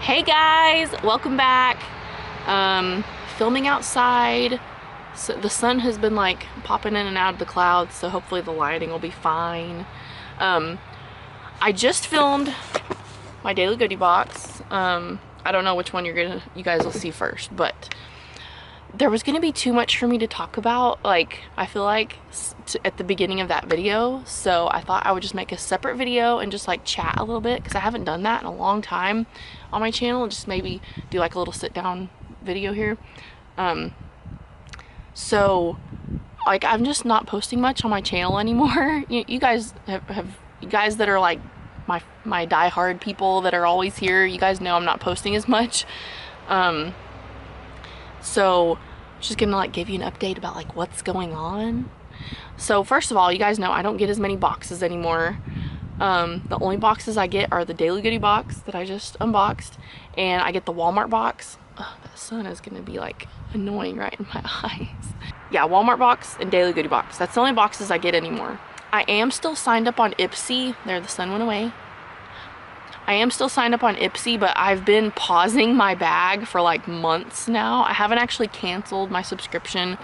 Hey guys, welcome back. Filming outside. So the sun has been like popping in and out of the clouds, so hopefully the lighting will be fine. I just filmed my daily goodie box. I don't know which one you guys will see first, but there was gonna be too much for me to talk about, like I feel like at the beginning of that video, so I thought I would just make a separate video and just like chat a little bit, because I haven't done that in a long time on my channel. Just maybe do like a little sit down video here. So like I'm just not posting much on my channel anymore. You guys you guys that are like my diehard people that are always here, you guys know I'm not posting as much. So just gonna like give you an update about like what's going on. So first of all, you guys know I don't get as many boxes anymore. The only boxes I get are the daily goodie box that I just unboxed, and I get the Walmart box. Oh, that sun is gonna be like annoying right in my eyes. Yeah, Walmart box and daily goodie box. That's the only boxes I get anymore. I am still signed up on Ipsy. There, the sun went away. I am still signed up on Ipsy, but I've been pausing my bag for like months now. I haven't actually canceled my subscription,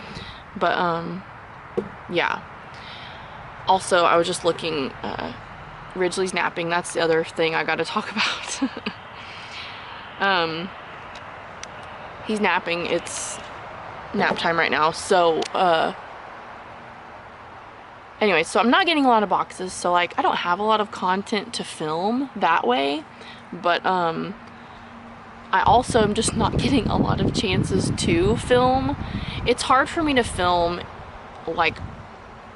but yeah. Also, I was just looking, Ridgely's napping. That's the other thing I gotta talk about. He's napping. It's nap time right now, so anyway, so I'm not getting a lot of boxes, so like I don't have a lot of content to film that way, but I also am just not getting a lot of chances to film. It's hard for me to film like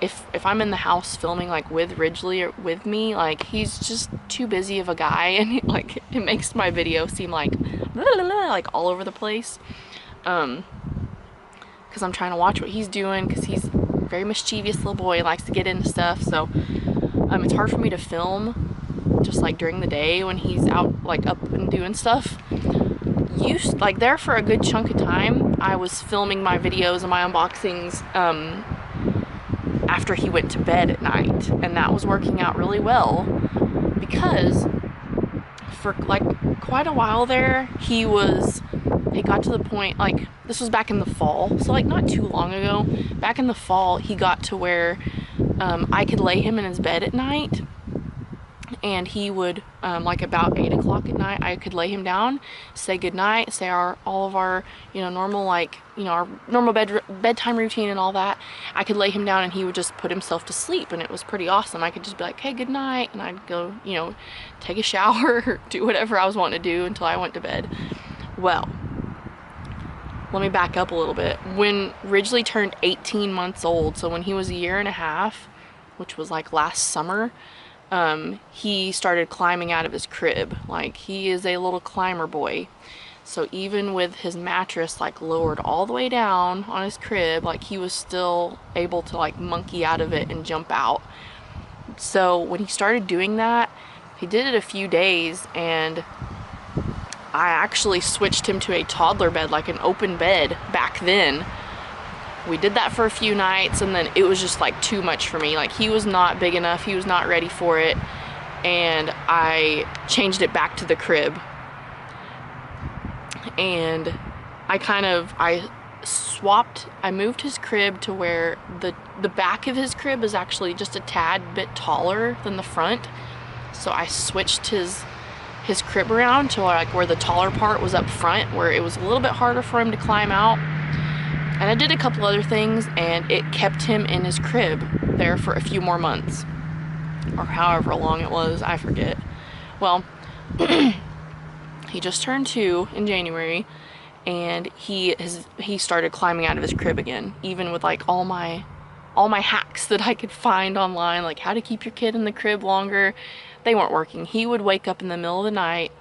if I'm in the house filming like with Ridgely or with me, like he's just too busy of a guy, and like it makes my video seem like like all over the place, because I'm trying to watch what he's doing, because he's very mischievous little boy, likes to get into stuff. So it's hard for me to film just like during the day when he's out like up and doing stuff. Like there for a good chunk of time I was filming my videos and my unboxings after he went to bed at night, and that was working out really well, because for like quite a while there it got to the point, like this was back in the fall, so like not too long ago, back in the fall, he got to where I could lay him in his bed at night, and he would like about 8 o'clock at night, I could lay him down, say goodnight, say all of our normal, like our normal bedtime routine and all that. I could lay him down and he would just put himself to sleep, and it was pretty awesome. I could just be like, hey, good night, and I'd go take a shower or do whatever I was wanting to do until I went to bed. Well, let me back up a little bit. When Ridgely turned 18 months old, so when he was a year and a half, which was like last summer, he started climbing out of his crib. Like, he is a little climber boy. So even with his mattress like lowered all the way down on his crib, like he was still able to like monkey out of it and jump out. So when he started doing that, he did it a few days, and I actually switched him to a toddler bed, like an open bed back then. We did that for a few nights, and then it was just like too much for me. Like, he was not big enough, he was not ready for it, and I changed it back to the crib. And I moved his crib to where the back of his crib is actually just a tad bit taller than the front. So I switched his crib around to like where the taller part was up front, where it was a little bit harder for him to climb out. And I did a couple other things, and it kept him in his crib there for a few more months, or however long it was, I forget. Well, he just turned 2 in January, and he started climbing out of his crib again, even with like all my hacks that I could find online, like how to keep your kid in the crib longer. They weren't working. He would wake up in the middle of the night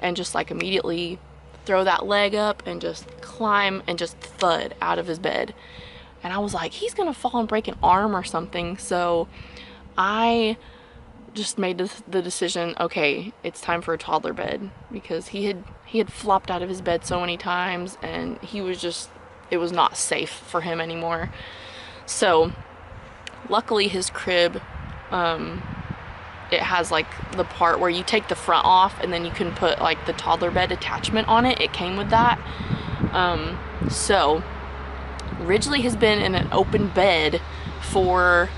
and just like immediately throw that leg up and just climb and just thud out of his bed. And I was like, he's gonna fall and break an arm or something. So I just made the decision, okay, it's time for a toddler bed, because he had flopped out of his bed so many times, and it was not safe for him anymore. So luckily his crib it has like the part where you take the front off and then you can put like the toddler bed attachment on it. It came with that. So Ridgely has been in an open bed for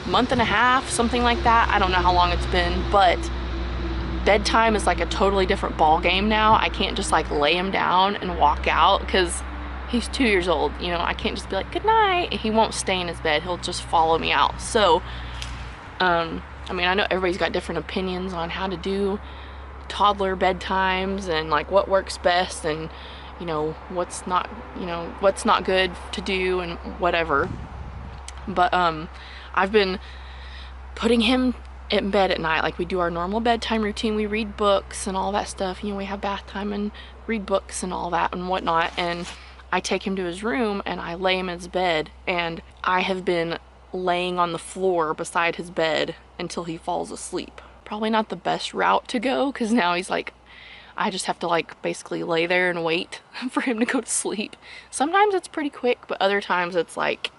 month and a half, something like that. I don't know how long it's been, but bedtime is like a totally different ball game now. I can't just like lay him down and walk out because he's 2 years old. You know, I can't just be like, good night. He won't stay in his bed. He'll just follow me out. So, I mean, I know everybody's got different opinions on how to do toddler bedtimes and like what works best and, you know, what's not good to do and whatever. But, I've been putting him in bed at night. Like, we do our normal bedtime routine. We read books and all that stuff. You know, we have bath time and read books and all that and whatnot. And I take him to his room and I lay him in his bed. And I have been laying on the floor beside his bed until he falls asleep. Probably not the best route to go, because now he's like, I just have to like basically lay there and wait for him to go to sleep. Sometimes it's pretty quick, but other times it's like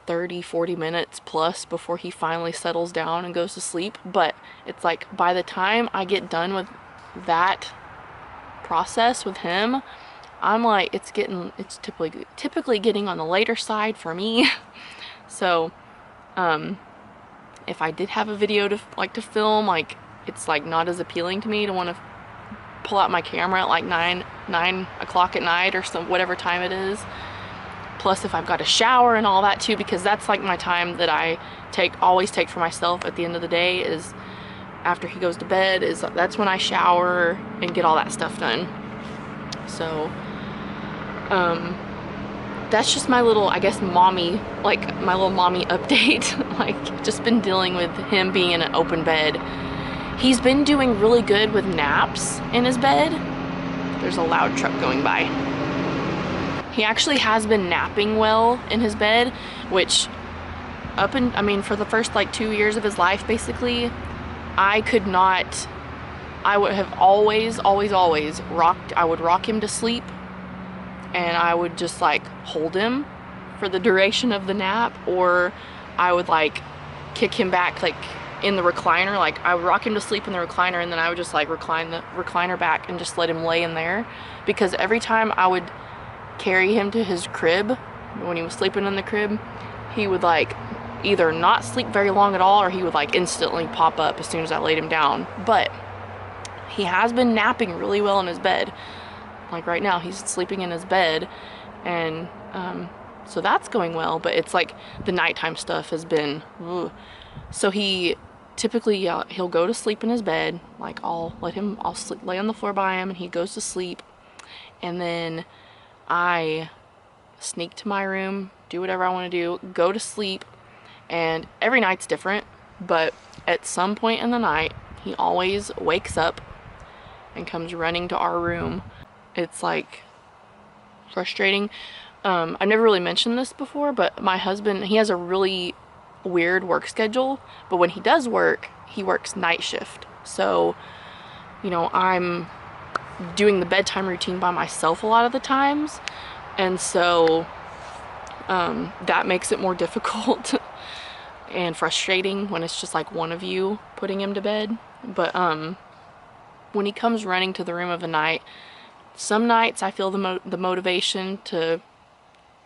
30-40 minutes plus before he finally settles down and goes to sleep. But it's like by the time I get done with that process with him, I'm like, it's typically getting on the later side for me. So if I did have a video to film, like, it's like not as appealing to me to want to pull out my camera at like 9 o'clock at night or whatever time it is. Plus, if I've got a shower and all that too, because that's like my time that I always take for myself at the end of the day, is after he goes to bed. That's when I shower and get all that stuff done. So that's just my little, I guess, mommy, like my little mommy update. Like, just been dealing with him being in an open bed. He's been doing really good with naps in his bed. There's a loud truck going by. He actually has been napping well in his bed, which I mean, for the first like 2 years of his life, basically, I would have always I would rock him to sleep, and I would just like hold him for the duration of the nap, or I would like kick him back like in the recliner. Like, I would rock him to sleep in the recliner, and then I would just like recline the recliner back and just let him lay in there, because every time I would carry him to his crib, when he was sleeping in the crib, he would like either not sleep very long at all, or he would like instantly pop up as soon as I laid him down. But he has been napping really well in his bed. Like right now he's sleeping in his bed, and so that's going well. But it's like the nighttime stuff has been ugh. So he typically, he'll go to sleep in his bed. Like, I'll lay on the floor by him and he goes to sleep, and then I sneak to my room, do whatever I want to do, go to sleep. And every night's different, but at some point in the night he always wakes up and comes running to our room. It's like frustrating. I've never really mentioned this before, but my husband, he has a really weird work schedule, but when he does work, he works night shift. So, you know, I'm doing the bedtime routine by myself a lot of the times, and so that makes it more difficult and frustrating when it's just like one of you putting him to bed. But when he comes running to the room of the night, some nights I feel the motivation to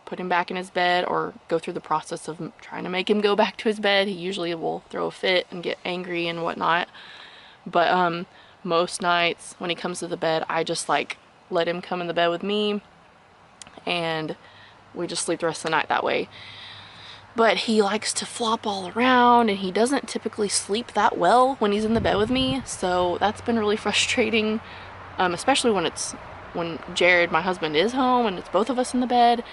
put him back in his bed or go through the process of trying to make him go back to his bed. He usually will throw a fit and get angry and whatnot. But most nights when he comes to the bed, I just like let him come in the bed with me, and we just sleep the rest of the night that way. But he likes to flop all around, and he doesn't typically sleep that well when he's in the bed with me, so that's been really frustrating, especially when Jared, my husband, is home and it's both of us in the bed.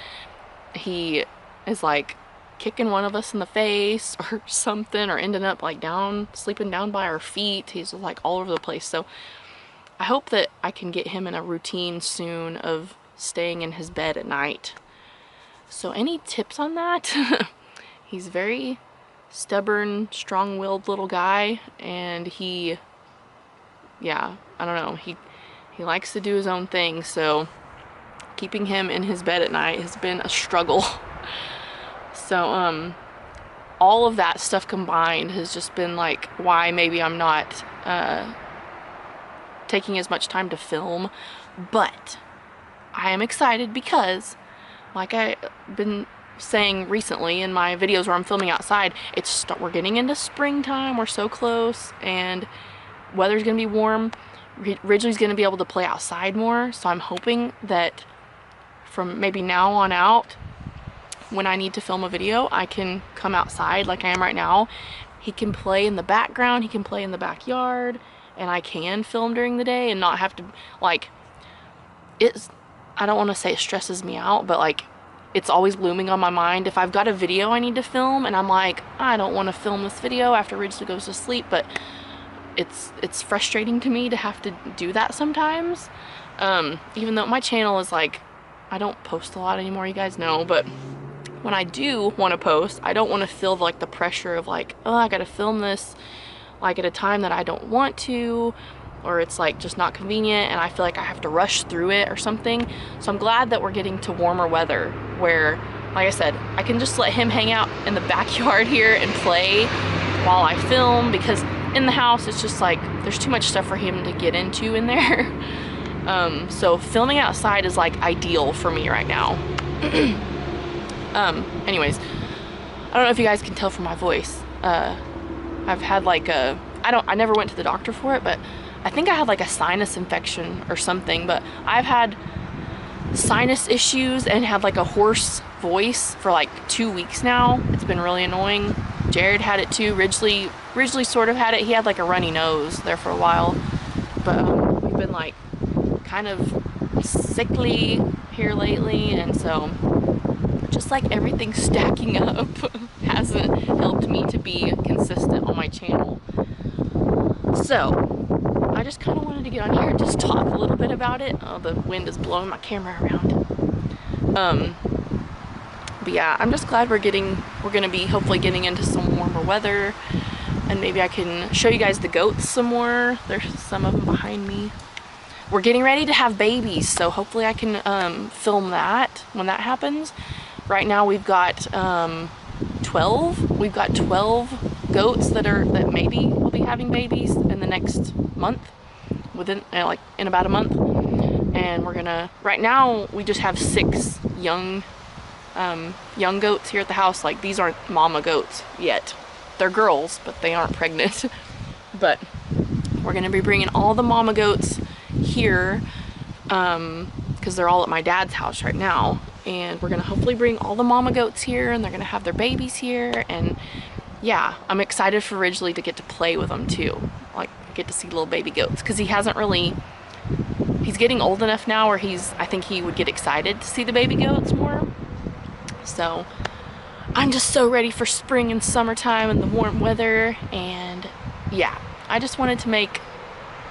He is like kicking one of us in the face or something, or ending up like sleeping down by our feet. He's like all over the place. So I hope that I can get him in a routine soon of staying in his bed at night. So any tips on that? He's very stubborn, strong-willed little guy, and I don't know, he likes to do his own thing, so keeping him in his bed at night has been a struggle. So all of that stuff combined has just been like why maybe I'm not taking as much time to film. But I am excited because, like I've been saying recently in my videos where I'm filming outside, we're getting into springtime, we're so close, and weather's gonna be warm. Ridgely's gonna be able to play outside more, so I'm hoping that from maybe now on out, when I need to film a video, I can come outside like I am right now. He can play in the background, he can play in the backyard, and I can film during the day and not have to, like, I don't want to say it stresses me out, but like, it's always looming on my mind. If I've got a video I need to film and I'm like, I don't want to film this video after Ridgely goes to sleep, but it's frustrating to me to have to do that sometimes. Even though my channel is like, I don't post a lot anymore, you guys know, but when I do want to post, I don't want to feel like the pressure of like, oh, I gotta film this like at a time that I don't want to, or it's like just not convenient and I feel like I have to rush through it or something. So I'm glad that we're getting to warmer weather where, like I said, I can just let him hang out in the backyard here and play while I film, because in the house it's just like there's too much stuff for him to get into in there. So filming outside is like ideal for me right now. Anyways, I don't know if you guys can tell from my voice. I've had like I never went to the doctor for it, but I think I had like a sinus infection or something, but I've had sinus issues and had like a hoarse voice for like 2 weeks now. It's been really annoying. Jared had it too. Ridgely sort of had it. He had like a runny nose there for a while, but we've been like kind of sickly here lately, and so just like everything stacking up hasn't helped me to be consistent on my channel. So I just kind of wanted to get on here and just talk a little bit about it. Oh, the wind is blowing my camera around. But yeah, I'm just glad we're gonna be hopefully getting into some warmer weather, and maybe I can show you guys the goats some more. There's some of them behind me. We're getting ready to have babies, so hopefully I can film that when that happens. Right now we've got 12. We've got 12 goats that maybe will be having babies in the next month, within like in about a month. And we're gonna, right now we just have 6 young goats here at the house. Like, these aren't mama goats yet. They're girls, but they aren't pregnant. But we're gonna be bringing all the mama goats here because they're all at my dad's house right now, and we're gonna hopefully bring all the mama goats here, and they're gonna have their babies here. And yeah, I'm excited for Ridgely to get to play with them too, like get to see little baby goats, because he's getting old enough now where I think he would get excited to see the baby goats more. So I'm just so ready for spring and summertime and the warm weather. And yeah, I just wanted to make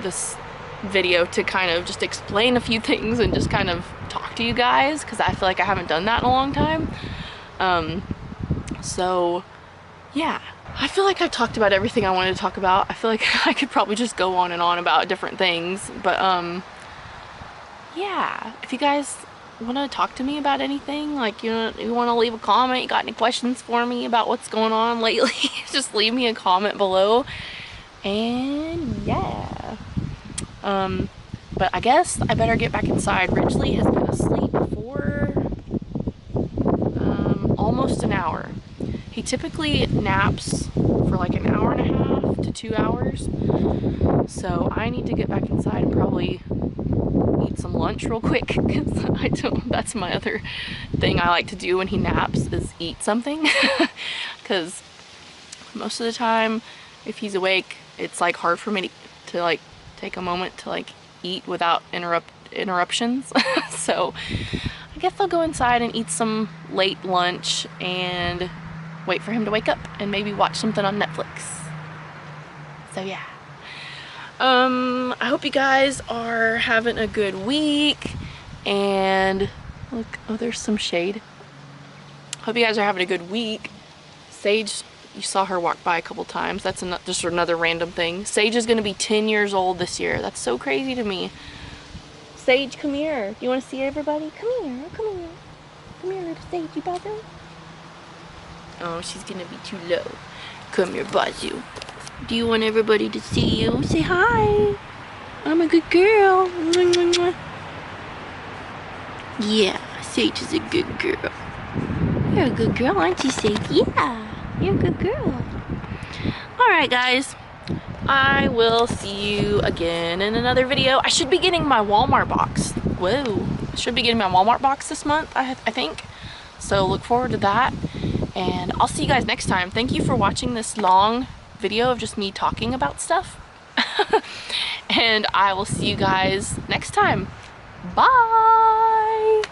this video to kind of just explain a few things and just kind of talk to you guys, because I feel like I haven't done that in a long time. So yeah, I feel like I've talked about everything I wanted to talk about. I feel like I could probably just go on and on about different things, but yeah, if you guys want to talk to me about anything, like you want to leave a comment, you got any questions for me about what's going on lately, just leave me a comment below. And yeah, but I guess I better get back inside. Ridgely has been asleep for almost an hour. He typically naps for like an hour and a half to 2 hours, so I need to get back inside and probably eat some lunch real quick, because that's my other thing I like to do when he naps, is eat something. Because most of the time if he's awake, it's like hard for me to like take a moment to like eat without interruptions. So I guess I'll go inside and eat some late lunch and wait for him to wake up and maybe watch something on Netflix. So yeah. I hope you guys are having a good week, and look, oh, there's some shade. Hope you guys are having a good week. Sage, you saw her walk by a couple times. That's just another random thing. Sage is gonna be 10 years old this year. That's so crazy to me. Sage, come here. You wanna see everybody? Come here, come here. Come here, little Sagey brother. Oh, she's gonna be too low. Come here, Bazu. Do you want everybody to see you? Say hi. I'm a good girl. Mwah, mwah, mwah. Yeah, Sage is a good girl. You're a good girl, aren't you, Sage? Yeah, you're a good girl. Alright, guys. I will see you again in another video. I should be getting my Walmart box. Whoa. I should be getting my Walmart box this month, I think. So look forward to that. And I'll see you guys next time. Thank you for watching this long video of just me talking about stuff. And I will see you guys next time. Bye!